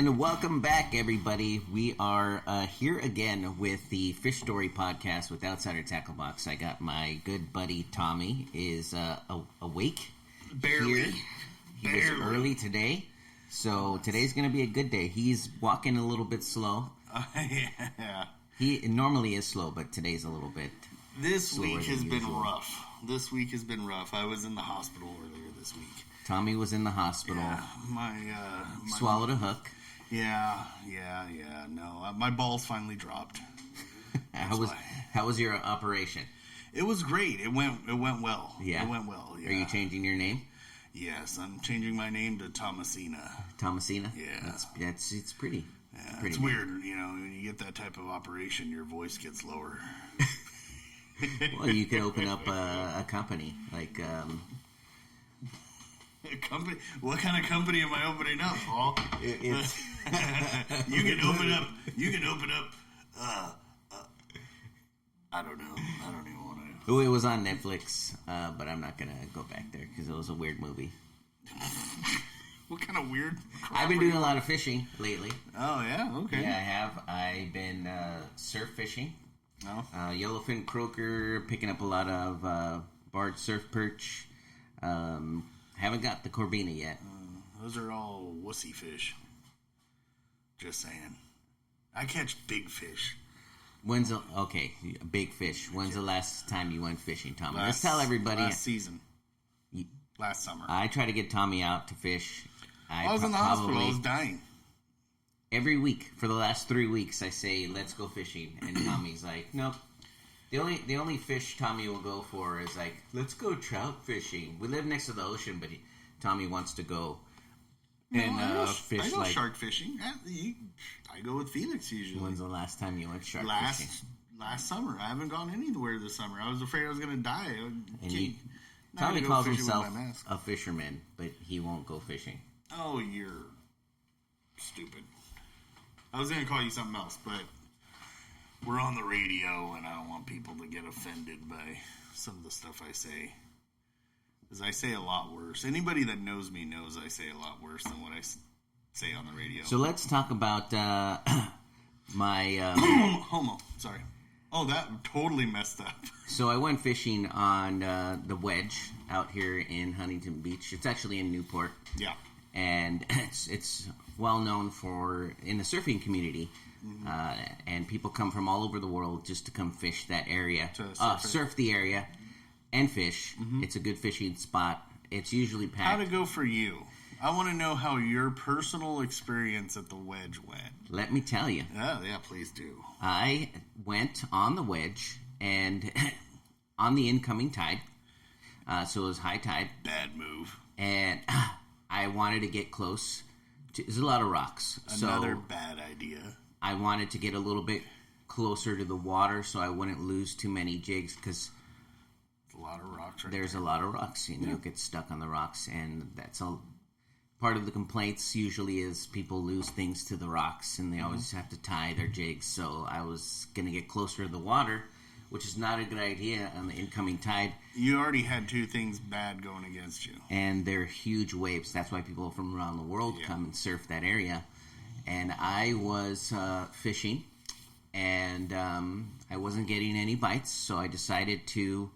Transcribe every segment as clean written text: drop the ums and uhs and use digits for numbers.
And welcome back, everybody. We are here again with the Fish Story podcast with Outsider Tackle Box. I got my good buddy Tommy is awake. Barely. Here. He was early today, so today's going to be a good day. He's walking a little bit slow. Yeah. He normally is slow, but today's a little bit This week has been rough. I was in the hospital earlier this week. Tommy was in the hospital. Yeah, my swallowed a hook. Yeah. No, my balls finally dropped. How was your operation? It was great. It went well. Yeah. It went well. Yeah. Are you changing your name? Yes, I'm changing my name to Thomasina. Thomasina? Yeah. It's pretty. Yeah, pretty it's good. weird, when you get that type of operation, your voice gets lower. Well, you could open up a company like. A company? What kind of company am I opening up, Paul? It's You can open up. I don't know. I don't even want to. Oh, it was on Netflix, but I'm not gonna go back there because it was a weird movie. What kind of weird? I've been doing a lot of fishing lately. Oh yeah, okay. Yeah, I have. I've been surf fishing. Oh. Yellowfin croaker, picking up a lot of barred surf perch. Haven't got the corbina yet. Those are all wussy fish. Just saying. I catch big fish. Big fish. When's the last time you went fishing, Tommy? Let's tell everybody. Last season. Last summer. I try to get Tommy out to fish. I was in the hospital. I was dying. Every week for the last 3 weeks, I say, let's go fishing. And Tommy's like, nope. The only fish Tommy will go for is like, let's go trout fishing. We live next to the ocean, but Tommy wants to go fish. I go shark fishing. I go with Felix usually. When's the last time you went shark fishing? Last summer. I haven't gone anywhere this summer. I was afraid I was going to die. Tommy calls himself a fisherman, but he won't go fishing. Oh, you're stupid. I was going to call you something else, but we're on the radio, and I don't want people to get offended by some of the stuff I say. Because I say a lot worse. Anybody that knows me knows I say a lot worse than what I say on the radio. So let's talk about my... Homo. Sorry. Oh, that totally messed up. So I went fishing on the Wedge out here in Huntington Beach. It's actually in Newport. Yeah. And it's well known in the surfing community. Mm-hmm. And people come from all over the world just to come fish that area. Surf the area and fish. Mm-hmm. It's a good fishing spot. It's usually packed. How'd it go for you? I want to know how your personal experience at the Wedge went. Let me tell you. Yeah, please do. I went on the Wedge and on the incoming tide. So it was high tide. Bad move. And I wanted to get close. There's a lot of rocks. Another bad idea. I wanted to get a little bit closer to the water so I wouldn't lose too many jigs because a lot of rocks. There's a lot of rocks, and you'll get stuck on the rocks, and that's part of the complaints. Usually, is people lose things to the rocks, and they always have to tie their jigs. So I was gonna get closer to the water, which is not a good idea on the incoming tide. You already had two things bad going against you, and they're huge waves. That's why people from around the world come and surf that area. And I was fishing, and I wasn't getting any bites, so I decided to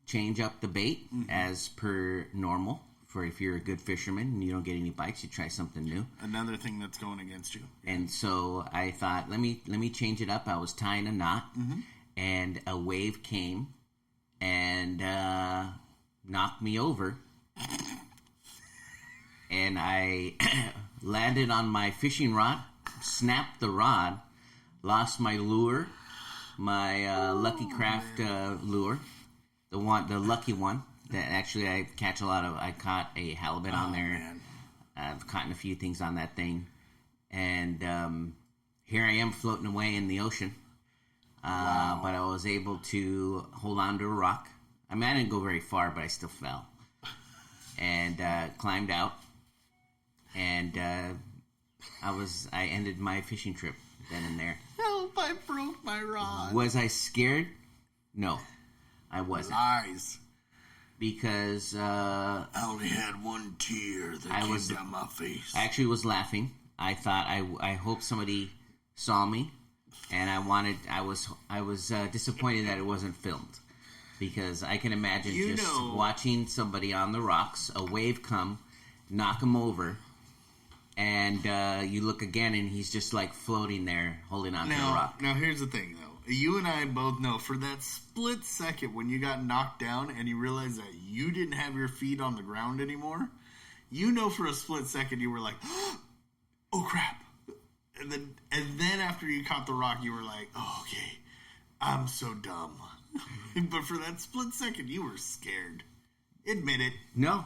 change up the bait as per normal. For if you're a good fisherman and you don't get any bites, you try something new. Another thing that's going against you. And so I thought, let me change it up. I was tying a knot, and a wave came and knocked me over. And I landed on my fishing rod, snapped the rod, lost my lure, my Lucky Craft lure, the lucky one that actually I catch a lot of. I caught a halibut on there. Man. I've caught a few things on that thing, and here I am floating away in the ocean. Wow. But I was able to hold on to a rock. I mean, I didn't go very far, but I still fell and climbed out. And I ended my fishing trip then and there. Help, I broke my rod. Was I scared? No, I wasn't. Lies. Because I only had one tear that came down my face. I actually was laughing I thought I hope somebody saw me, and I was disappointed that it wasn't filmed, because I can imagine watching somebody on the rocks, a wave come, knock him over, and you look again, and he's just like floating there, holding on to the rock. Now, here's the thing, though. You and I both know, for that split second when you got knocked down and you realized that you didn't have your feet on the ground anymore, you know for a split second you were like, oh, crap. And then after you caught the rock, you were like, oh, okay, I'm so dumb. But for that split second, you were scared. Admit it. No,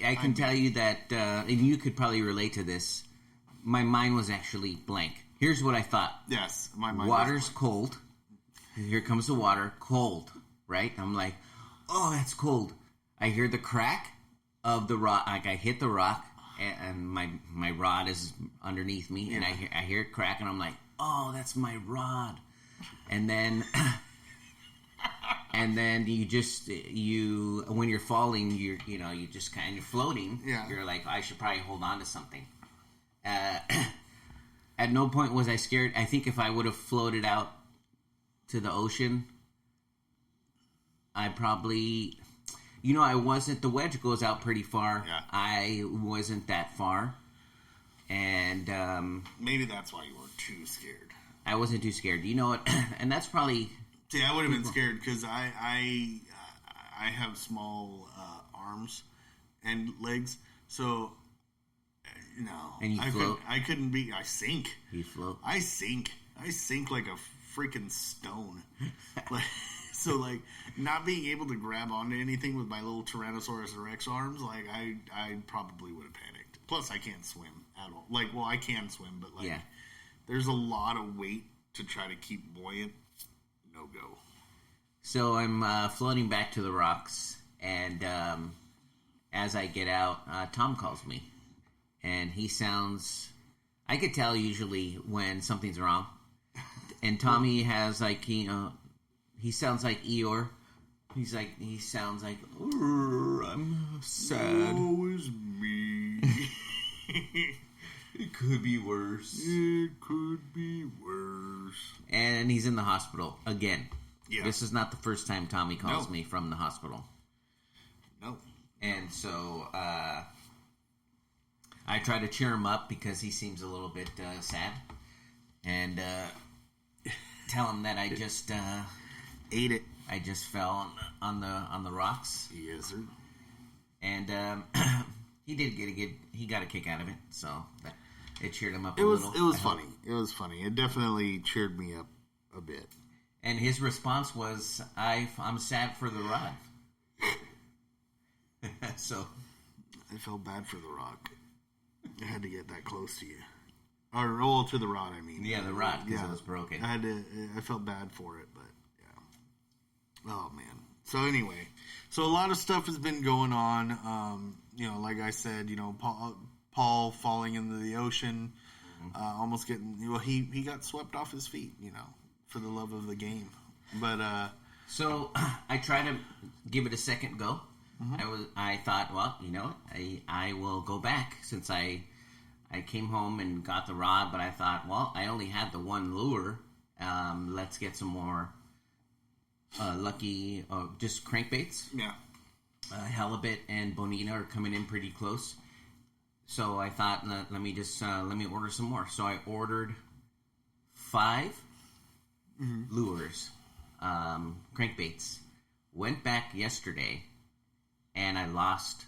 I can tell you that, and you could probably relate to this, my mind was actually blank. Here's what I thought. Yes, my mind Water's cold. Here comes the water, cold, right? I'm like, oh, that's cold. I hear the crack of the rock. Like, I hit the rock, and my rod is underneath me, and I hear it crack, and I'm like, oh, that's my rod. And then you when you're falling, you just kind of floating. Yeah. You're like, I should probably hold on to something. At no point was I scared. I think if I would have floated out to the ocean, I probably, I wasn't, the wedge goes out pretty far. Yeah. I wasn't that far. And maybe that's why you were too scared. I wasn't too scared. You know what? And that's probably... See, I would have been scared because I have small arms and legs, so no. And you float? I couldn't be. I sink. You float? I sink like a freaking stone. Like not being able to grab onto anything with my little Tyrannosaurus Rex arms, like I probably would have panicked. Plus, I can't swim at all. I can swim, but there's a lot of weight to try to keep buoyant. No go. So I'm floating back to the rocks, and as I get out, Tom calls me, and he sounds... I could tell usually when something's wrong, and Tommy has he sounds like Eeyore. He sounds like, I'm sad. Woe is me. It could be worse. It could be worse. And he's in the hospital again. Yeah. This is not the first time Tommy calls me from the hospital. No. And so I try to cheer him up because he seems a little bit sad. And tell him that I just... ate it. I just fell on the rocks. Yes, sir. And he got a kick out of it, so it cheered him up a little. It was funny. It was funny. It definitely cheered me up a bit. And his response was, I'm sad for the rod. So I felt bad for the rock. I had to get that close to you. Or to the rod, I mean. Yeah, the rod, because it was broken. I felt bad for it, but yeah. Oh, man. So anyway, a lot of stuff has been going on. Like I said, Paul falling into the ocean, almost getting... Well, he got swept off his feet, for the love of the game. But so I try to give it a second go. Mm-hmm. I thought, well, I will go back since I came home and got the rod. But I thought, well, I only had the one lure. Let's get some more lucky, just crankbaits. Yeah. Halibut and bonita are coming in pretty close. So I thought, let me order some more. So I ordered 5 lures, crankbaits. Went back yesterday, and I lost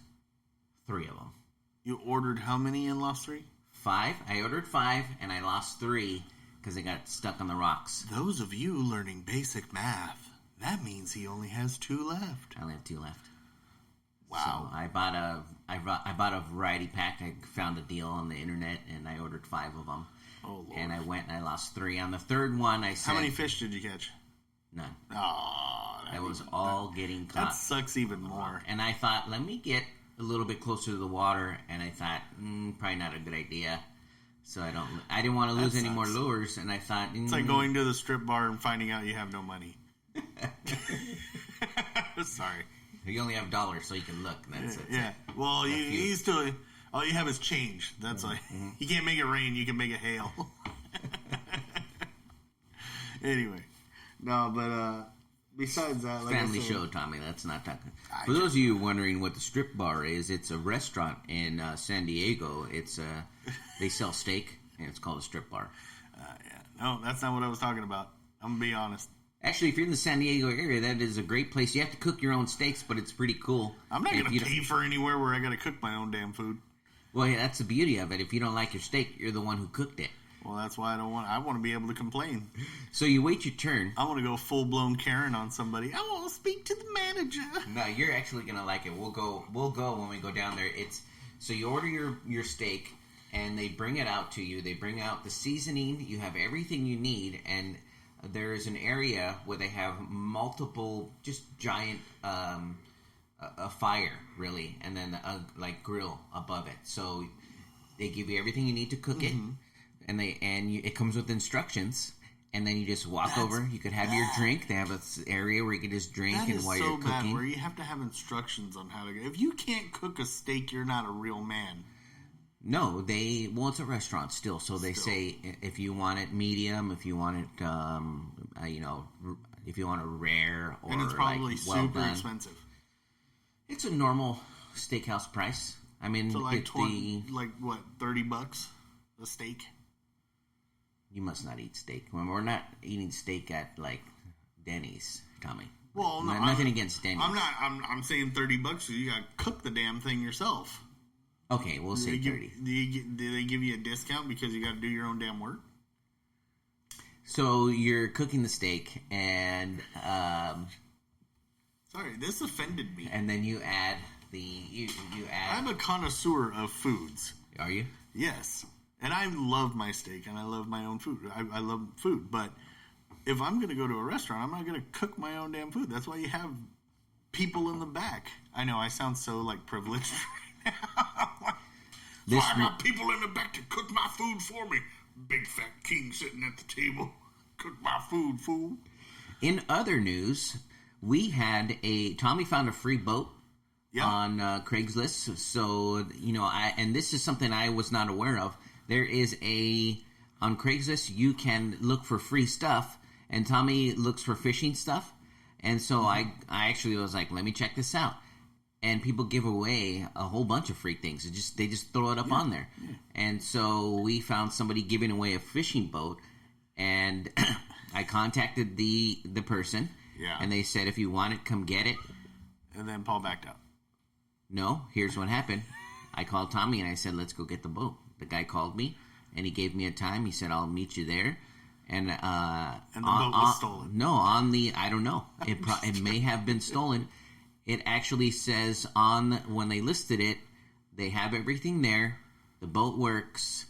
3 of them. You ordered how many and lost 3? 5. I ordered 5, and I lost 3 because they got stuck on the rocks. Those of you learning basic math, that means he only has 2 left. I only have 2 left. Wow. So I bought a variety pack. I found a deal on the internet, and I ordered 5 of them. Oh, Lord. And I went and I lost 3. On the third one, I said... How many fish did you catch? None. Oh, that was all getting caught. That sucks even more. And I thought, let me get a little bit closer to the water, and I thought, probably not a good idea. So I didn't want to lose any more lures, and I thought... It's like going to the strip bar and finding out you have no money. Sorry. You only have $1, so you can look. That's it. Yeah. Well, you still... All you have is change. That's why you can't make it rain. You can make it hail. Anyway, no, but besides that, like family I said, show, Tommy. That's not talking. For those of you wondering what the strip bar is, it's a restaurant in San Diego. It's they sell steak, and it's called a strip bar. Yeah, no, that's not what I was talking about. I'm gonna be honest. Actually, if you're in the San Diego area, that is a great place. You have to cook your own steaks, but it's pretty cool. I'm not gonna pay for anywhere where I gotta cook my own damn food. Well, yeah, that's the beauty of it. If you don't like your steak, you're the one who cooked it. Well, that's why I want to be able to complain. So you wait your turn. I want to go full-blown Karen on somebody. I want to speak to the manager. No, you're actually going to like it. We'll go when we go down there. So you order your steak, and they bring it out to you. They bring out the seasoning. You have everything you need, and there is an area where they have multiple, just giant, a fire, really, and then a grill above it. So they give you everything you need to cook it. And it comes with instructions, and then you just walk over. You could have your drink. They have an area where you can just drink and while you're cooking. Bad, where you have to have instructions on how to. If you can't cook a steak, you're not a real man. No, it's a restaurant still, so they say if you want it medium, if you want it, if you want it rare, or and it's probably super done. Expensive. It's a normal steakhouse price. I mean, so like $30 a steak. You must not eat steak. We're not eating steak at like Denny's, Tommy. Well, no, nothing against Denny's. I'm saying $30, so you got to cook the damn thing yourself. Okay, we'll say 30. Do they give you a discount because you got to do your own damn work? So you're cooking the steak, and sorry, this offended me. And then you add you add. I'm a connoisseur of foods. Are you? Yes. And I love my steak, and I love my own food. I love food, but if I'm going to go to a restaurant, I'm not going to cook my own damn food. That's why you have people in the back. I know, I sound so, privileged right now. I got people in the back to cook my food for me. Big fat king sitting at the table. Cook my food, fool. In other news, Tommy found a free boat. Yeah. On Craigslist. So, and this is something I was not aware of. There is on Craigslist, you can look for free stuff, and Tommy looks for fishing stuff. And so I actually was like, let me check this out. And people give away a whole bunch of free things. They just throw it up on there. Yeah. And so we found somebody giving away a fishing boat, and I contacted the person. Yeah. And they said, if you want it, come get it. And then Paul backed out. No, here's what happened. I called Tommy and I said, let's go get the boat. The guy called me and he gave me a time. He said, I'll meet you there. And the boat was stolen. No, I don't know. It may have been stolen. It actually says when they listed it, they have everything there. The boat works,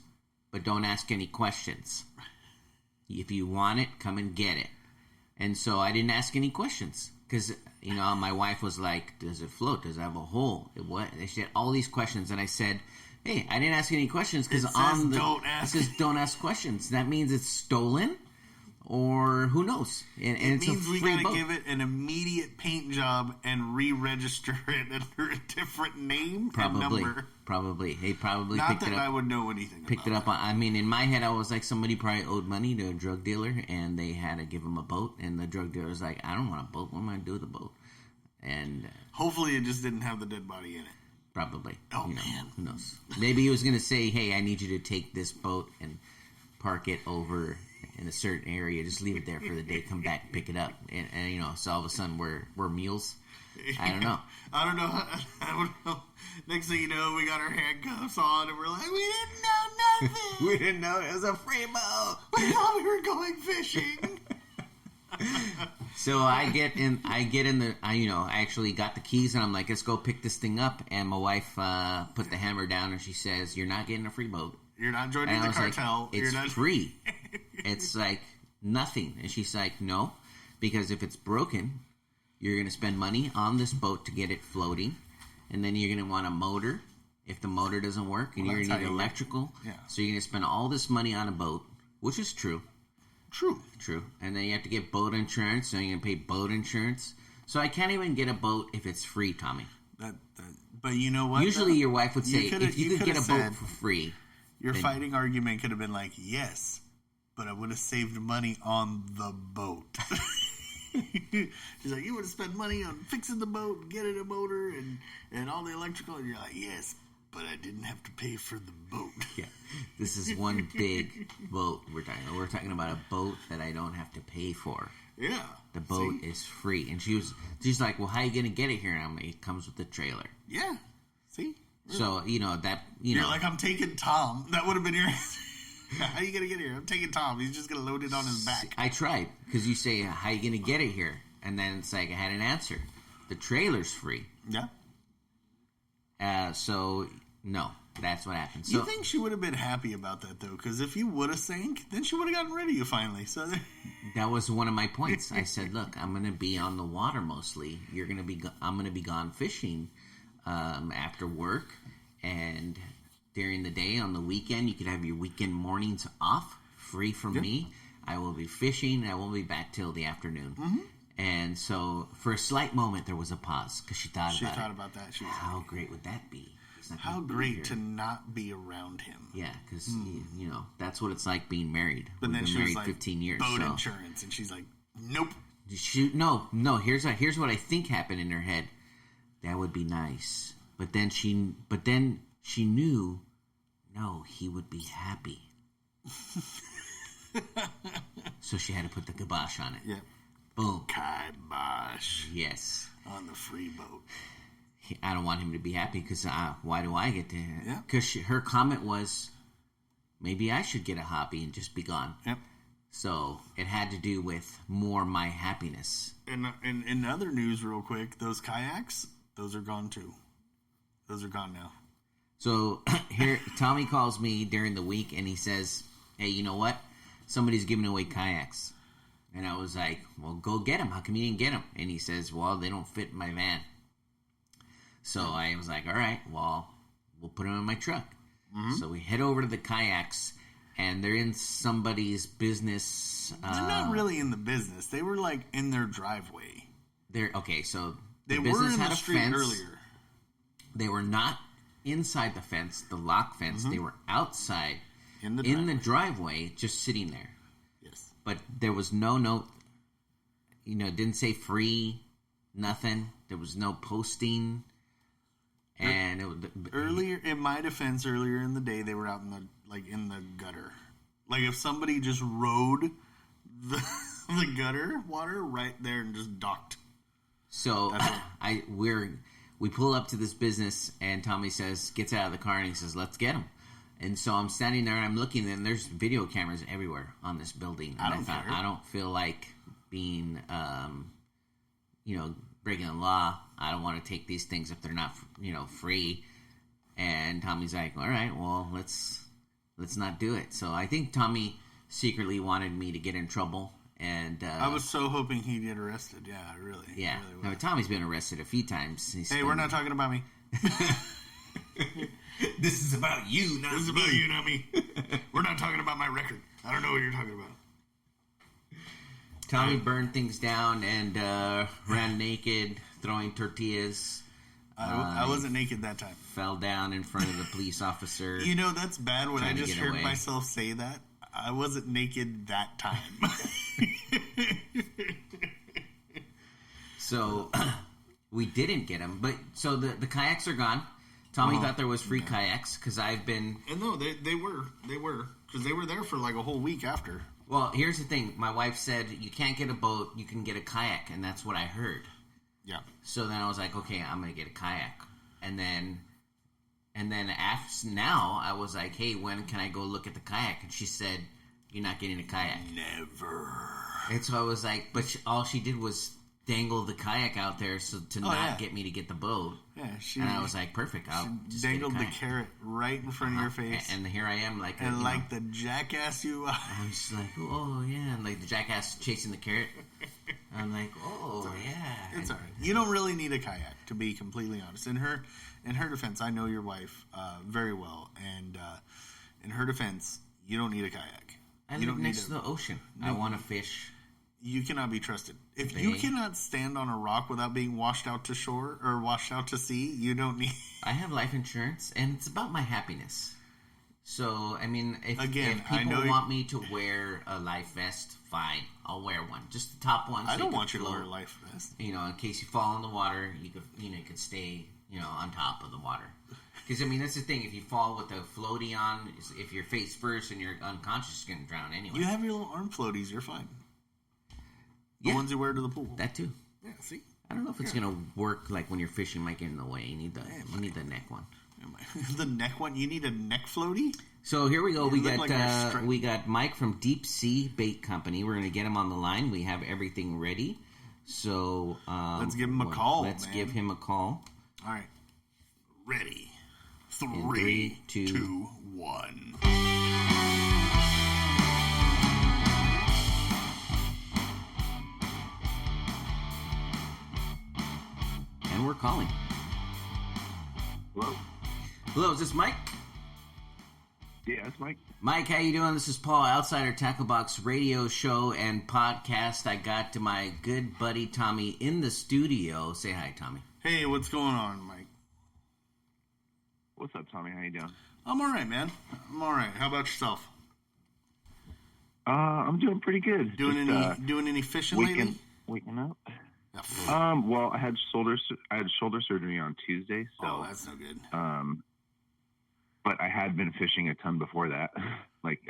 but don't ask any questions. If you want it, come and get it. And so I didn't ask any questions because, my wife was like, does it float? Does it have a hole? She had all these questions. And I said, hey, I didn't ask any questions because it says don't ask questions. That means it's stolen or who knows? And it means we got to give it an immediate paint job and re-register it under a different name and number. Probably. He probably Not picked that it up. I would know anything Picked it up on, in my head, I was like, somebody probably owed money to a drug dealer and they had to give him a boat. And the drug dealer was like, I don't want a boat. What am I going to do with a boat? And hopefully it just didn't have the dead body in it. Probably. Oh, man. Who knows? Maybe he was going to say, hey, I need you to take this boat and park it over in a certain area. Just leave it there for the day. Come back, pick it up. And so all of a sudden we're mules. I don't know. I don't know. Next thing you know, we got our handcuffs on and we're like, we didn't know nothing. We didn't know it was a free boat. We thought we were going fishing. So I actually got the keys and I'm like, let's go pick this thing up. And my wife put the hammer down and she says, you're not getting a free boat. You're not joining the cartel. Like, it's free. It's like nothing. And she's like, no, because if it's broken, you're going to spend money on this boat to get it floating. And then you're going to want a motor if the motor doesn't work. And you're going to need electrical. Yeah. So you're going to spend all this money on a boat, which is true. True. And then you have to get boat insurance, so you're going to pay boat insurance. So I can't even get a boat if it's free, Tommy. But you know what? Usually your wife would say, if you could get a said, boat for free. Your fighting argument could have been like, yes, but I would have saved money on the boat. She's like, you would have spent money on fixing the boat and getting a motor and all the electrical. And you're like, yes, but I didn't have to pay for the boat. Yeah, this is one big boat we're talking about. We're talking about a boat that I don't have to pay for. Yeah. The boat is free. And she's like, well, how are you going to get it here? And I'm like, it comes with the trailer. Yeah. See? Really? So, You're like, I'm taking Tom. That would have been your answer. How are you going to get here? I'm taking Tom. He's just going to load it on his back. I tried. Because you say, how are you going to get it here? And then it's like, I had an answer. The trailer's free. Yeah. So, no. That's what happened. So, you think she would have been happy about that, though? Because if you would have sank, then she would have gotten rid of you finally. So that was one of my points. I said, look, I'm going to be on the water mostly. I'm going to be gone fishing after work. And during the day, on the weekend, you could have your weekend mornings off, free from me. I will be fishing. I won't be back till the afternoon. Mm-hmm. And so, for a slight moment, there was a pause. Because she thought about that. She was how great would that be? How great to not be be him. Yeah, because, that's what it's like being married. But then she was like, 15 years. Boat insurance. And she's like, nope. No, here's what I think happened in her head. That would be nice. But then she knew, no, he would be happy. So she had to put the kibosh on it. Yeah. Boom. Kibosh. Yes. On the free boat. I don't want him to be happy because why do I get to? Yeah. Because her comment was, maybe I should get a hobby and just be gone. Yep. So it had to do with more my happiness. And in other news, real quick, those kayaks, those are gone too. Those are gone now. So here, Tommy calls me during the week and he says, "Hey, you know what? Somebody's giving away kayaks." And I was like, "Well, go get them. How come you didn't get them?" And he says, "Well, they don't fit in my van." So I was like, all right, well, we'll put them in my truck. Mm-hmm. So we head over to the kayaks, and they're in somebody's business. They're not really in the business. They were, like, in their driveway. So they the were business in had the a street fence. earlier. They were not inside the fence, the lock fence. Mm-hmm. They were outside in the driveway, just sitting there. Yes. But there was no note. It didn't say free, nothing. There was no posting. And earlier, in my defense, earlier in the day, they were out in the gutter. Like if somebody just rode the gutter water right there and just docked. So we pull up to this business, and Tommy gets out of the car and he says, "Let's get him." And so I'm standing there and I'm looking, and there's video cameras everywhere on this building. And I thought, I don't feel like being, breaking the law. I don't want to take these things if they're not, free. And Tommy's like, all right, well, let's not do it. So I think Tommy secretly wanted me to get in trouble. And I was so hoping he'd get arrested. Yeah, really. Yeah. Really no, Tommy's been arrested a few times. We're not talking about me. This is about you, not me. This is about you, not me. We're not talking about my record. I don't know what you're talking about. Tommy burned things down and ran naked, throwing tortillas. I wasn't naked that time. Fell down in front of the police officer. That's bad when I just heard myself say that. I wasn't naked that time. So we didn't get him. But so the kayaks are gone. Tommy thought there was free kayaks because I've been... No, they were. Because they were there for like a whole week after. Well, here's the thing. My wife said, you can't get a boat, you can get a kayak, and that's what I heard. Yeah. So then I was like, okay, I'm going to get a kayak. And then now I was like, hey, when can I go look at the kayak? And she said, you're not getting a kayak. Never. And so I was like, but all she did was dangle the kayak out there to not get me to get the boat. Yeah, and I was like, perfect. I'll just dangled the carrot right in front of your face. And here I am, like, the jackass you are. I'm just like, oh yeah, and like the jackass chasing the carrot. I'm like, oh yeah. It's all right. You don't really need a kayak, to be completely honest. In her defense, I know your wife very well, and in her defense, you don't need a kayak. I live next to the ocean. I want to fish. You cannot be trusted. If They- you cannot stand on a rock without being washed out to shore or washed out to sea, you don't need. I have life insurance, and it's about my happiness. So, I mean, if Again, if I people know want me to wear a life vest, fine, I'll wear one. Just the top one. So I don't can want you to float. wear a life vest. You know, in case you fall in the water, you could stay, on top of the water. Because I mean, that's the thing. If you fall with a floaty on, if you're face first and you're unconscious, you're gonna drown anyway. You have your little arm floaties. You're fine. The Yeah. ones you wear to the pool. That too. Yeah. See. I don't know if it's gonna work. Like when you're fishing, might get in the way. You need the neck one. The neck one. You need a neck floaty. So here we go. We look got like a we got Mike from Deep Sea Bait Company. We're gonna get him on the line. We have everything ready. So Let's give him a call. Let's man. give him a call. All right. Ready. In 3, 3, 2, 1. And we're calling. Hello. Hello, is this Mike? Yeah, that's Mike. Mike, how you doing? This is Paul, Outsider Tackle Box radio show and podcast. I got to my good buddy Tommy in the studio. Say hi, Tommy. Hey, what's going on, Mike? What's up, Tommy? How you doing? I'm all right, man. I'm all right. How about yourself? I'm doing pretty good. Doing Just, any fishing lately? waking up. Yeah. Well, I had shoulder surgery on Tuesday, so Oh, that's no good. but I had been fishing a ton before that, like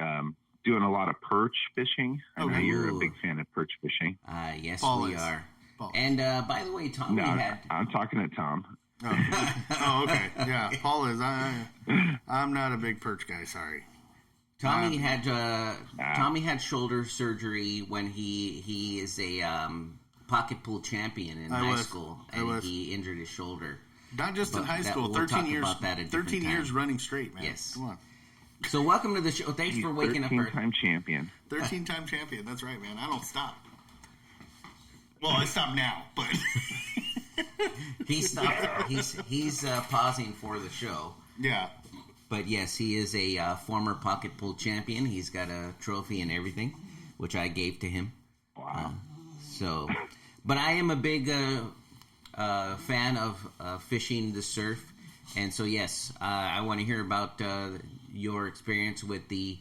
doing a lot of perch fishing. I know Okay. you're a Ooh. big fan of perch fishing. Yes, Paul we is. are. Paul. And by the way, Tommy No, had... I'm talking to Tom. Oh, okay. Yeah, Paul is. I'm not a big perch guy. Sorry. Tommy had shoulder surgery when he is a pocket pool champion in high school, and he injured his shoulder. Not just in But high school. we'll 13 talk years. about that a different 13 years time. running straight, man. Yes. Come on. So welcome to the show. Thanks He's for waking up. 13-time champion. 13-time champion. That's right, man. I don't stop. Well, I stop now, but He stopped. He's pausing for the show. yeah. But yes, he is a former pocket pool champion. He's got a trophy and everything, which I gave to him. Wow. So, but I am a big fan of fishing the surf, and so yes, I want to hear about your experience with the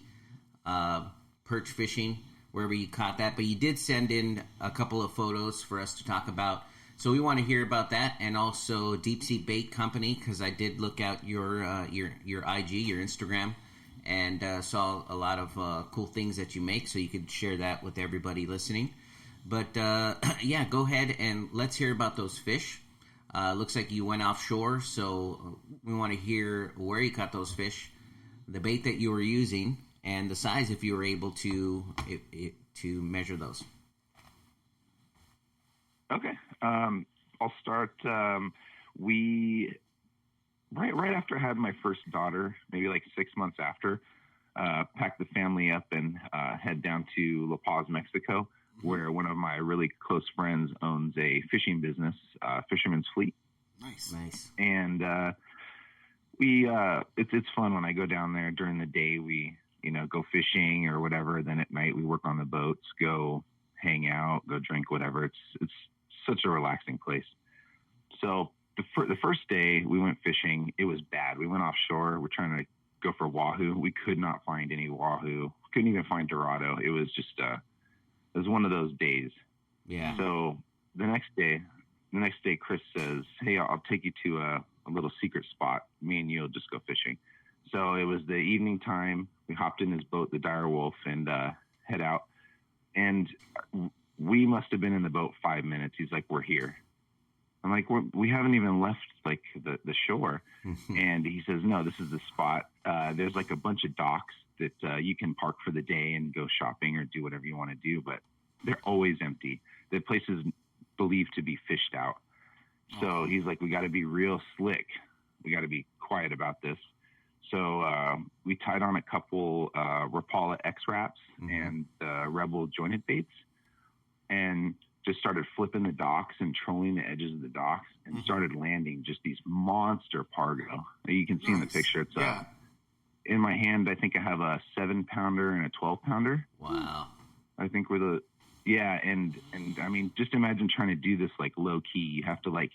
perch fishing, wherever you caught that. But you did send in a couple of photos for us to talk about, so we want to hear about that, and also Deep Sea Bait Company, because I did look out your IG, your Instagram, and saw a lot of cool things that you make, so you could share that with everybody listening. But yeah, go ahead and let's hear about those fish. Looks like you went offshore, so we want to hear where you caught those fish, the bait that you were using, and the size if you were able to measure those. Okay. I'll start. We right after I had my first daughter, maybe like 6 months after, packed the family up and head down to La Paz, Mexico, where one of my really close friends owns a fishing business, Fisherman's Fleet. Nice. And it's fun when I go down there. During the day we go fishing or whatever, then at night we work on the boats, go hang out, go drink, whatever. It's such a relaxing place. So the first day we went fishing, it was bad. We went offshore. We're trying to go for wahoo. We could not find any wahoo. Couldn't even find dorado. It was just it was one of those days. Yeah. So the next day, Chris says, "Hey, I'll take you to a little secret spot. Me and you'll just go fishing." So it was the evening time. We hopped in his boat, the Dire Wolf, and head out. And we must have been in the boat 5 minutes. He's like, "We're here." I'm like, "We haven't even left like the shore." And he says, "No, this is the spot. There's like a bunch of docks that you can park for the day and go shopping or do whatever you want to do, but they're always empty. The place is believed to be fished out." So he's like, "We got to be real slick. We got to be quiet about this." So we tied on a couple Rapala X-Wraps and Rebel jointed baits and just started flipping the docks and trolling the edges of the docks and started landing just these monster pargo. You can see in the picture, it's in my hand. I think I have a 7-pounder and a 12-pounder. Wow. I think were Yeah, and I mean, just imagine trying to do this like low key. You have to like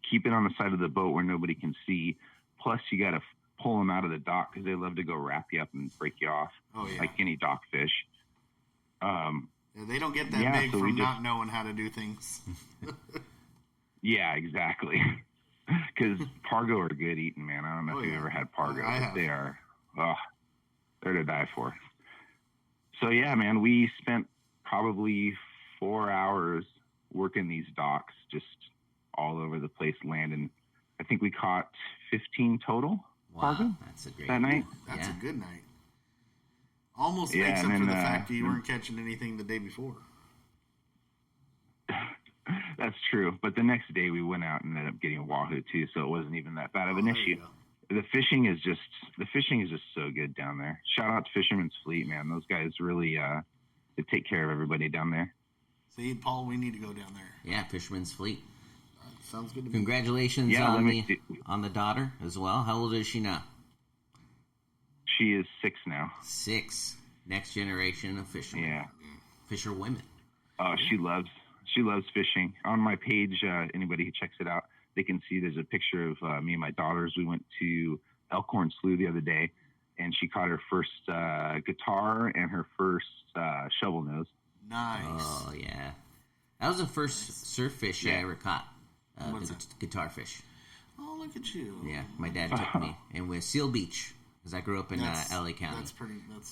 keep it on the side of the boat where nobody can see. Plus, you got to pull them out of the dock because they love to go wrap you up and break you off, like any dock fish. They don't get that big so from not knowing how to do things. Yeah, exactly. Because Pargo are good eating, man. I don't know if you've ever had Pargo, but they are, they're to die for. So yeah, man, we spent probably 4 hours working these docks, just all over the place, landing. I think we caught 15 total. Wow, that's a great night. That's a good night. Almost makes up for the fact that you weren't catching anything the day before. That's true, but the next day we went out and ended up getting wahoo too, so it wasn't even that bad of an issue. The fishing is just so good down there. Shout out to Fisherman's Fleet, man. Those guys really they take care of everybody down there. See, Paul, we need to go down there. Yeah, Fisherman's Fleet. Sounds good to me. Congratulations on the daughter as well. How old is she now? She is 6 now. 6. Next generation of fishermen. Yeah. Fisher women. Oh, she loves fishing. On my page, anybody who checks it out, they can see there's a picture of me and my daughters. We went to Elkhorn Slough the other day, and she caught her first guitar and her first shovel nose. Nice. Oh, yeah. That was the first surf fish I ever caught. Guitar fish. Oh, look at you. Yeah, my dad took me. And with Seal Beach, because I grew up in LA County.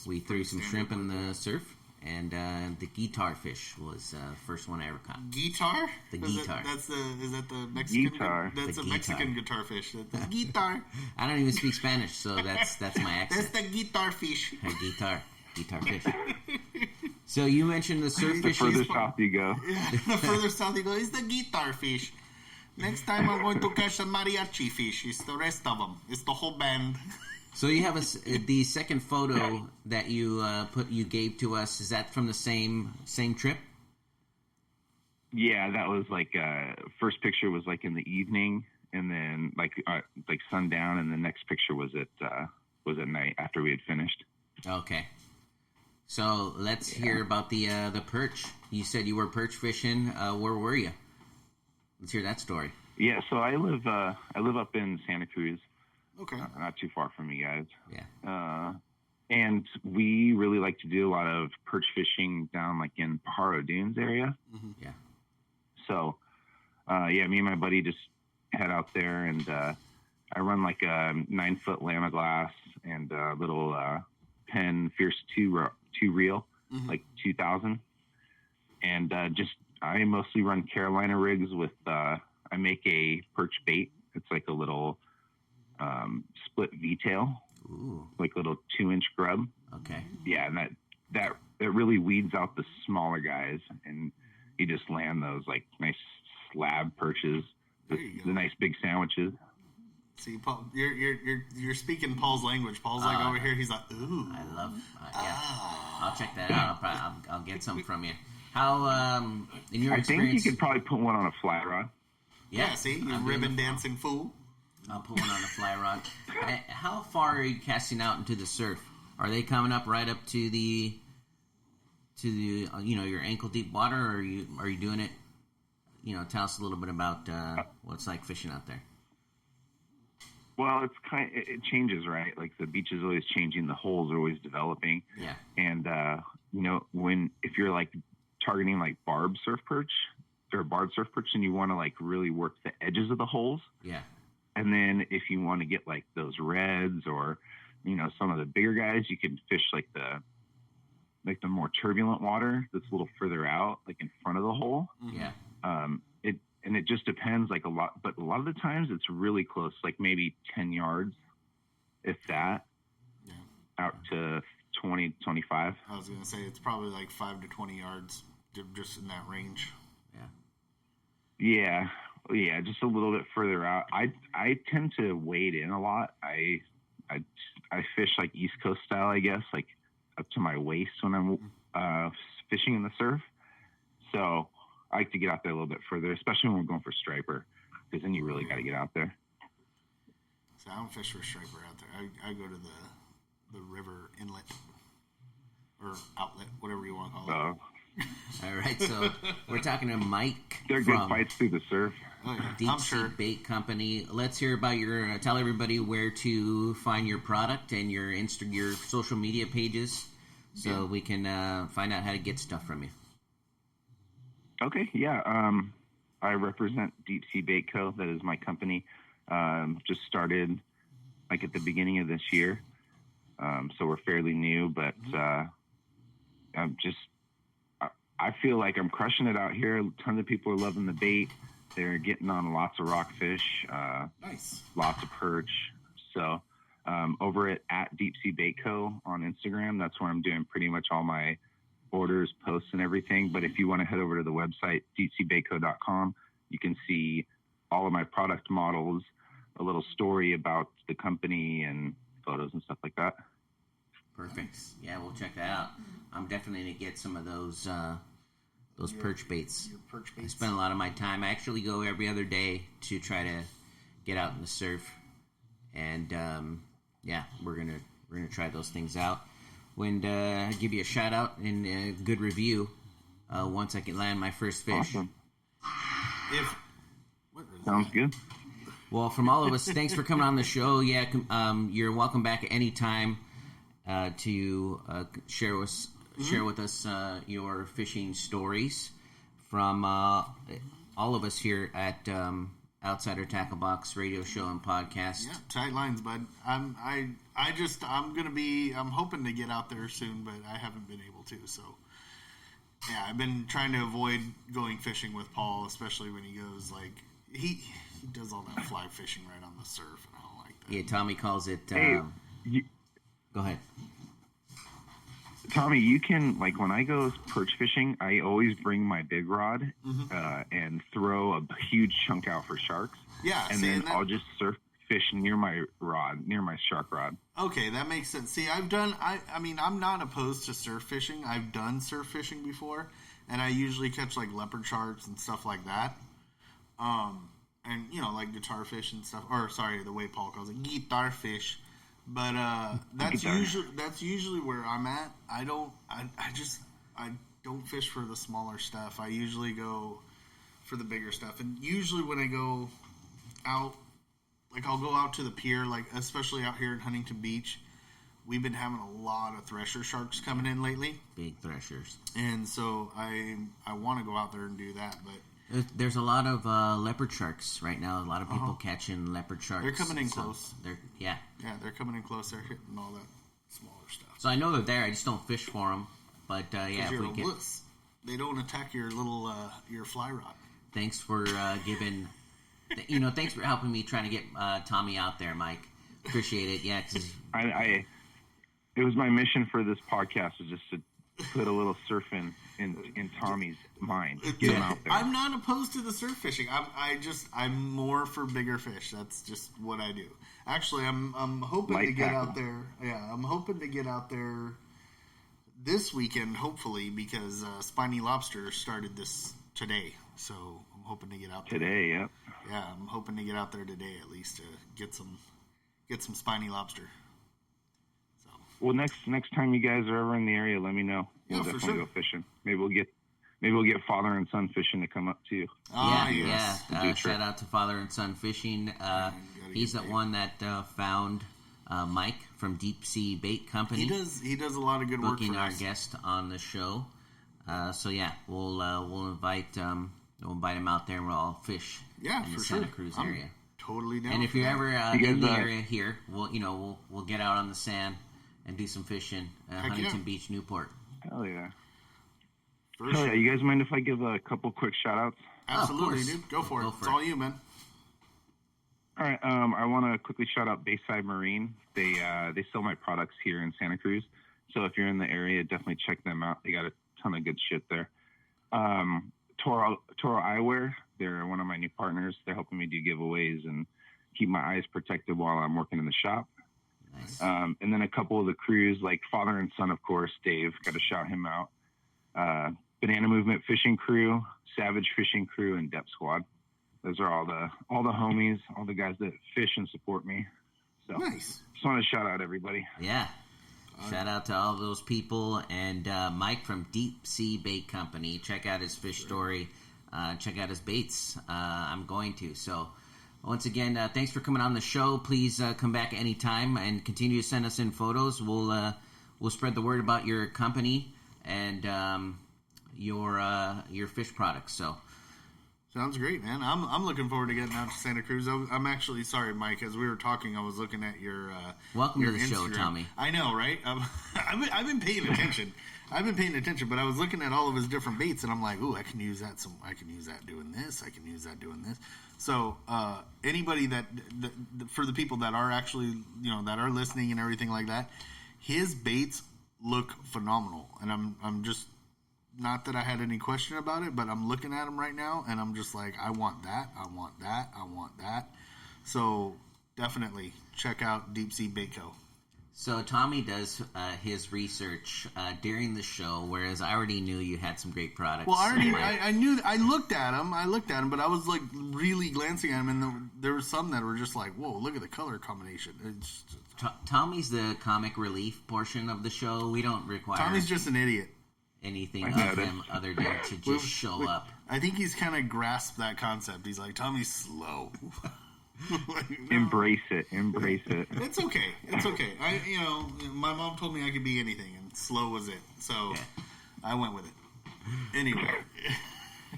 We threw some shrimp in the surf. And the guitar fish was the first one I ever caught. Guitar? The guitar. Is that the Mexican guitar? That's a Mexican guitar fish. The guitar. I don't even speak Spanish, so that's my accent. That's the guitar fish. Guitar fish. So you mentioned the surf fish. The further south you go. Yeah, the further south you go, it's the guitar fish. Next time I'm going to catch a mariachi fish. It's the rest of them. It's the whole band. So you have the second photo that you gave to us. Is that from the same trip? Yeah, that was like first picture was like in the evening, and then like sundown, and the next picture was at night after we had finished. Okay. So let's hear about the perch. You said you were perch fishing. Where were you? Let's hear that story. Yeah, so I live up in Santa Cruz. Okay. Not too far from you guys. Yeah. And we really like to do a lot of perch fishing down like in Pajaro Dunes area. Mm-hmm. Yeah. So, me and my buddy just head out there, and I run like a 9-foot Lama Glass and a little Penn Fierce 2 reel, like 2000. And I mostly run Carolina rigs with, I make a perch bait. It's like a little split V-tail. Ooh. Like a little 2-inch grub. Okay. Yeah, and that really weeds out the smaller guys, and you just land those like nice slab perches, the nice big sandwiches. See, Paul, you're speaking Paul's language. Paul's like over here. He's like, ooh. I love. I'll check that out. I'll get some from you. How in your experience? I think you could probably put one on a fly rod. Yeah. See, you ribbon dancing fool. I'll put one on a fly rod. How far are you casting out into the surf? Are they coming up right up to the your ankle deep water, or are you doing it? Tell us a little bit about what it's like fishing out there. Well, it changes, right? Like the beach is always changing, the holes are always developing. Yeah. And if you're like targeting like barb surf perch, and you want to like really work the edges of the holes. Yeah. And then if you want to get like those reds or, some of the bigger guys, you can fish like the more turbulent water that's a little further out, like in front of the hole. Yeah. It just depends like a lot, but a lot of the times it's really close, like maybe 10 yards, if that, out to 20, 25. I was going to say it's probably like 5 to 20 yards, just in that range. Yeah. Yeah, just a little bit further out. I tend to wade in a lot. I fish like East Coast style, I guess, like up to my waist when I'm fishing in the surf. So I like to get out there a little bit further, especially when we're going for striper, because then you really got to get out there. So I don't fish for striper out there. I go to the river inlet or outlet, whatever you want to call it. All right, so we're talking to Mike They're good from fights through the surf. Oh, yeah. Deep I'm Sea sure. Bait Company. Let's hear about your. Tell everybody where to find your product and your your social media pages, so we can find out how to get stuff from you. Okay, yeah. I represent Deep Sea Bait Co. That is my company. Just started like at the beginning of this year, so we're fairly new. But I feel like I'm crushing it out here. A ton of people are loving the bait. They're getting on lots of rockfish, Nice. lots of perch. So over at Deep Sea Bait Co. on Instagram, that's where I'm doing pretty much all my orders, posts, and everything. But if you want to head over to the website, deepseabaitco.com, you can see all of my product models, a little story about the company, and photos and stuff like that. Perfect. Yeah, we'll check that out. I'm definitely gonna get some of those perch baits. Your perch I baits. spend a lot of my time. I actually go every other day to try to get out in the surf, and yeah, we're gonna try those things out. When give you a shout out and a good review once I can land my first fish. Awesome. What is Sounds that? good. Well, from all of us, thanks for coming on the show. Yeah, you're welcome back at any time to share with us your fishing stories from all of us here at Outsider Tackle Box Radio Show and Podcast. Yeah, tight lines, bud. I'm hoping to get out there soon, but I haven't been able to. So, yeah, I've been trying to avoid going fishing with Paul, especially when he goes like he does all that fly fishing right on the surf, and I don't like that. Yeah, Tommy calls it. Hey, Go ahead. Tommy, you can, like, when I go perch fishing, I always bring my big rod and throw a huge chunk out for sharks. Yeah, And then I'll just surf fish near my rod, near my shark rod. Okay, that makes sense. See, I mean, I'm not opposed to surf fishing. I've done surf fishing before, and I usually catch, like, leopard sharks and stuff like that. And, you know, like guitar fish and stuff. Or, sorry, the way Paul calls it, guitar fish. But that's usually where I'm at. I don't fish for the smaller stuff. I usually go for the bigger stuff. And usually when I go out, like I'll go out to the pier, like especially out here in Huntington Beach, we've been having a lot of thresher sharks coming in lately. Big threshers. And so I want to go out there and do that, but There's a lot of leopard sharks right now. A lot of people catching leopard sharks. they're coming in close. Yeah. Yeah, they're coming in close. They're hitting all that smaller stuff. So I know they're there. I just don't fish for them. But yeah, if You're we a get. wuss. They don't attack your little your fly rod. Thanks for giving. Thanks for helping me trying to get Tommy out there, Mike. Appreciate it. Yeah, 'cause It was my mission for this podcast was just to put a little surfing in Tommy's mind. Get him out there. I'm not opposed to the surf fishing. I'm more for bigger fish. That's just what I do. Actually, I'm hoping Light to get tackle. out there. Yeah, I'm hoping to get out there this weekend, hopefully, because Spiny Lobster started this today. So I'm hoping to get out there Today, yep. Yeah, I'm hoping to get out there today at least to get some Spiny Lobster. So Well, next time you guys are ever in the area, let me know. We'll Yeah, for definitely sure. go fishing. Maybe we'll get father and son fishing to come up too. yes. Do a trip. Shout out to Father and Son Fishing. He's get the paid. one that found Mike from Deep Sea Bait Company. He does a lot of good work booking for our us. guest on the show. So yeah, we'll invite him out there and we'll all fish Yeah, in the for Santa sure. Cruz I'm area. Totally down. And if for you're that. ever You in the guys, area here, we'll get out on the sand and do some fishing at Heck Huntington yeah. Beach, Newport. Hell yeah. For Hell sure. yeah. You guys mind if I give a couple quick shout outs? Absolutely, course. dude. Go for it. Go for It's it. all you, man. All right. I want to quickly shout out Bayside Marine. They sell my products here in Santa Cruz. So if you're in the area, definitely check them out. They got a ton of good shit there. Toro Eyewear. They're one of my new partners. They're helping me do giveaways and keep my eyes protected while I'm working in the shop. Nice. And then a couple of the crews, like Father and Son, of course, Dave, got to shout him out. Banana Movement Fishing Crew, Savage Fishing Crew, and Depth Squad. Those are all the homies, all the guys that fish and support me. So Nice. just want to shout out everybody. Yeah. Shout out to all those people. And Mike from Deep Sea Bait Company. Check out his fish story. Check out his baits. I'm going to. So, once again, thanks for coming on the show. Please come back anytime and continue to send us in photos. We'll spread the word about your company and your fish products. So. Sounds great, man. I'm looking forward to getting out to Santa Cruz. I'm actually sorry, Mike. As we were talking, I was looking at your welcome your to the show, Instagram. Tommy. I know, right? I've been paying attention. But I was looking at all of his different baits, and I'm like, ooh, I can use that. I can use that doing this. I can use that doing this. So anybody that for the people that are actually that are listening and everything like that, his baits look phenomenal, and I'm just. Not that I had any question about it, but I'm looking at them right now, and I'm just like, I want that, I want that, I want that. So definitely check out Deep Sea Bait Co. So Tommy does his research during the show, whereas I already knew you had some great products. Well, I knew. I looked at them, but I was like really glancing at them, and there were some that were just like, whoa, look at the color combination. Tommy's the comic relief portion of the show. We don't require. Tommy's just an idiot. Anything of him other than to just show up. I think he's kind of grasped that concept. He's like, Tommy's slow. Like, no. Embrace it. It's okay. My mom told me I could be anything, and slow was it. So I went with it. Anyway.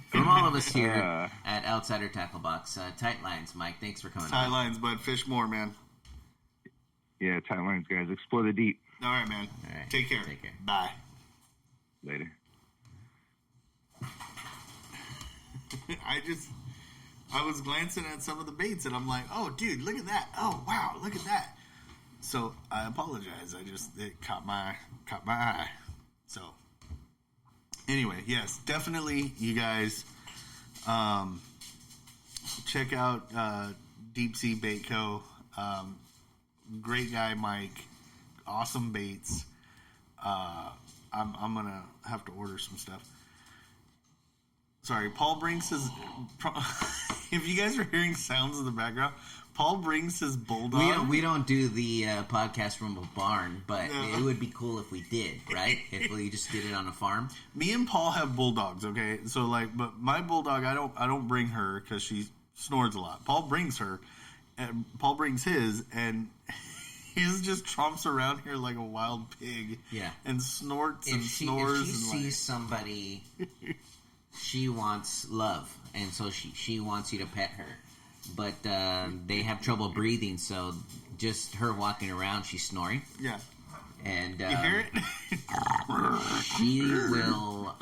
From all of us here at Outsider Tackle Box, tight lines, Mike. Thanks for coming. Tight lines, bud. Fish more, man. Yeah, tight lines, guys. Explore the deep. All right, man. All right. Take care. Bye. Later. I was glancing at some of the baits, and I'm like, oh, dude, look at that. Oh, wow, look at that. So I apologize. It caught my eye. So anyway, yes, definitely, you guys, check out Deep Sea Bait Co. Great guy, Mike. Awesome baits. I'm gonna have to order some stuff. Sorry, Paul brings his. If you guys are hearing sounds in the background, Paul brings his bulldog. We don't do the podcast from a barn, but it would be cool if we did, right? If we just did it on a farm. Me and Paul have bulldogs, okay? So but my bulldog, I don't bring her because she snores a lot. Paul brings her, and Paul brings his, and. He just tromps around here like a wild pig. Yeah. And snorts and snores. If she sees somebody, she wants love. And so she wants you to pet her. But they have trouble breathing, so just her walking around, she's snoring. Yeah. And you hear it? She will...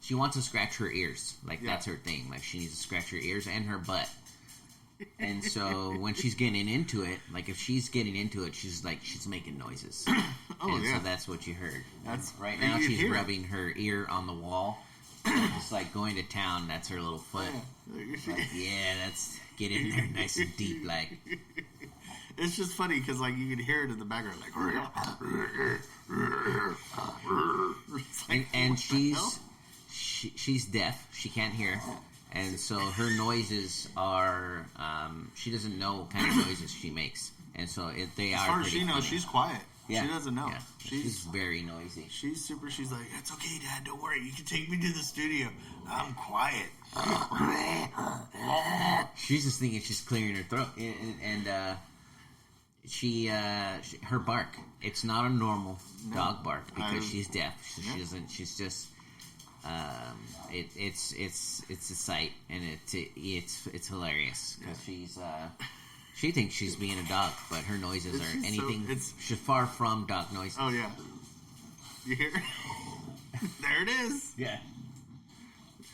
she wants to scratch her ears. Like, that's her thing. Like, she needs to scratch her ears and her butt. And so when she's getting into it, like if she's getting into it, she's making noises. So that's what you heard. That's right now she's rubbing her ear on the wall, just like going to town. That's her little foot. Like, that's get in there nice and deep, like. It's just funny because like you can hear it in the background, like. And she's deaf. She can't hear. And so her noises are, she doesn't know what kind of noises she makes. And so they are. As far as she knows, she's quiet. Yeah. She doesn't know. Yeah. She's very noisy. She's super. She's like, it's okay, Dad. Don't worry. You can take me to the studio. I'm quiet. She's just thinking she's clearing her throat. And her bark, it's not a normal dog bark because she's deaf. So she doesn't, she's just... it's a sight, and it's hilarious because she thinks she's being a dog, but her noises are anything she's far from dog noises. Oh yeah, you hear? There it is. Yeah,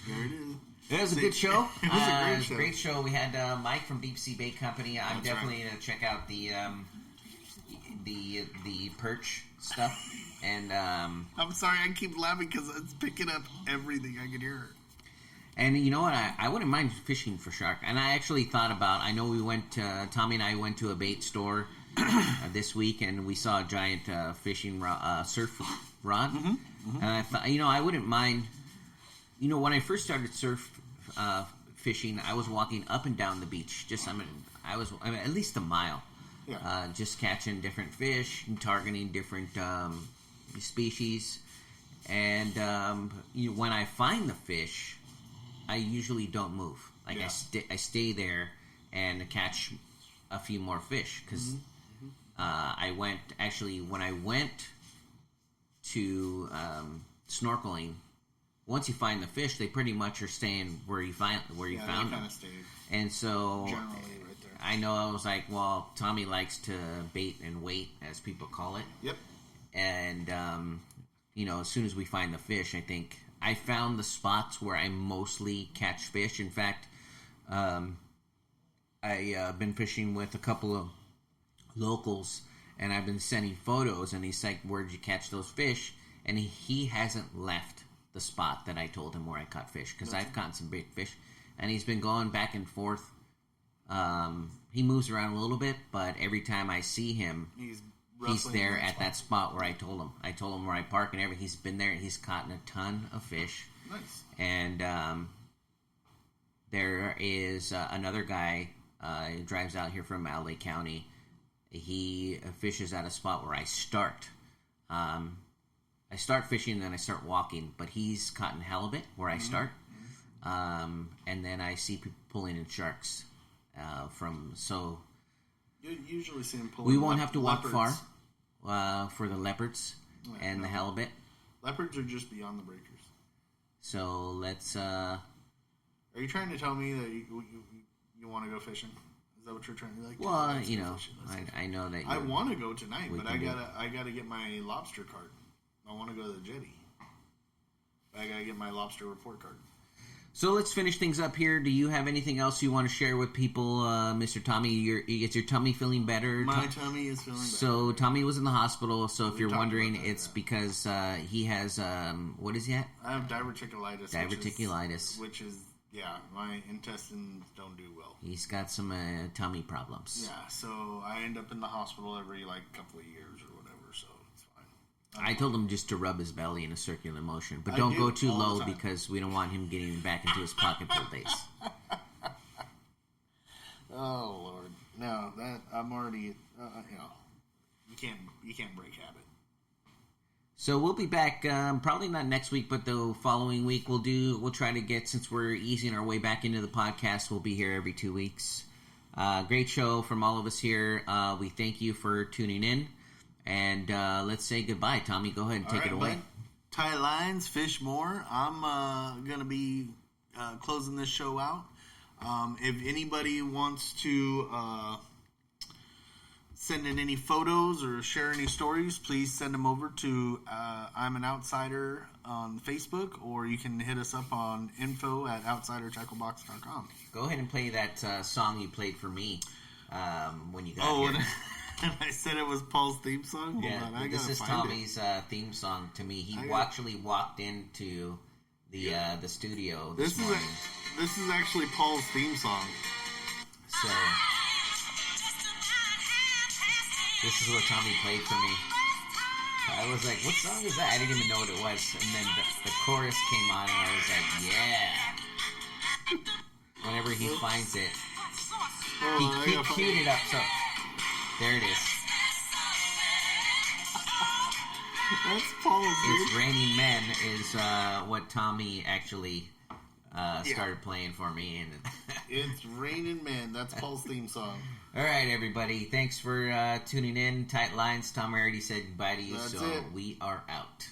there it is. It was a good show. It was a great show. We had Mike from Deep Sea Bait Company. I'm definitely gonna check out the perch stuff. And I'm sorry, I keep laughing because it's picking up everything I can hear. And you know what? I wouldn't mind fishing for shark. And I actually thought about. I know Tommy and I went to a bait store this week, and we saw a giant fishing surf rod. Mm-hmm, mm-hmm. And I thought, I wouldn't mind. When I first started surf fishing, I was walking up and down the beach. I was at least a mile. Yeah. Just catching different fish and targeting different species. And when I find the fish, I usually don't move. Like I stay there and catch a few more fish because when I went to snorkeling, once you find the fish, they pretty much are staying where you found them. And so generally right there. I know I was like, well, Tommy likes to bait and wait, as people call it. Yep. And as soon as we find the fish, I think I found the spots where I mostly catch fish. In fact, I've been fishing with a couple of locals, and I've been sending photos, and he's like, where'd you catch those fish? And he hasn't left the spot that I told him where I caught fish, because I've caught some big fish, and he's been going back and forth. He moves around a little bit, but every time I see him, he's there at that spot where I told him. I told him where I park and everything. He's been there. He's caught a ton of fish. Nice. And there is another guy who drives out here from LA County. He fishes at a spot where I start. I start fishing and then I start walking, but he's caught in halibut where I start. And then I see people pulling in sharks so You usually see them pulling. we won't have to walk far for the leopards and the halibut. Leopards are just beyond the breakers. So let's. Are you trying to tell me that you want to go fishing? Is that what you're trying to like? Well, I know that I want to go tonight, but I can gotta get my lobster card. I want to go to the jetty. I gotta get my lobster report card. So let's finish things up here. Do you have anything else you want to share with people, Mr. Tommy? Is your tummy feeling better? My tummy is feeling better. So Tommy was in the hospital. So if you're wondering, it's yeah. because he has what is that? I have diverticulitis. Diverticulitis, which is my intestines don't do well. He's got some tummy problems. Yeah, so I end up in the hospital every couple of years or whatever. So it's fine. I told him just to rub his belly in a circular motion, but don't go too low because we don't want him getting back into his pocket full days. Oh Lord, no! That I'm already, you can't break habit. So we'll be back, probably not next week, but the following week we'll try to get, since we're easing our way back into the podcast, we'll be here every 2 weeks. Great show from all of us here. We thank you for tuning in. And let's say goodbye. Tommy, go ahead and take it away. Bud. Tie lines, fish more. I'm going to be closing this show out. If anybody wants to send in any photos or share any stories, please send them over to I'm an Outsider on Facebook, or you can hit us up on info@outsidertacklebox.com. Go ahead and play that song you played for me when you got here. And I said it was Paul's theme song? Yeah, this is Tommy's theme song to me. He actually walked into the studio this morning. This is actually Paul's theme song. So, this is what Tommy played for me. I was like, what song is that? I didn't even know what it was. And then the chorus came on, and I was like, yeah. Whenever he finds it, he queued it up. So, there it is. That's Paul's. It's Raining Men is what Tommy actually started playing for me. And It's Raining Men. That's Paul's theme song. All right, everybody. Thanks for tuning in. Tight lines. Tom already said goodbye to you, That's so it. we are out.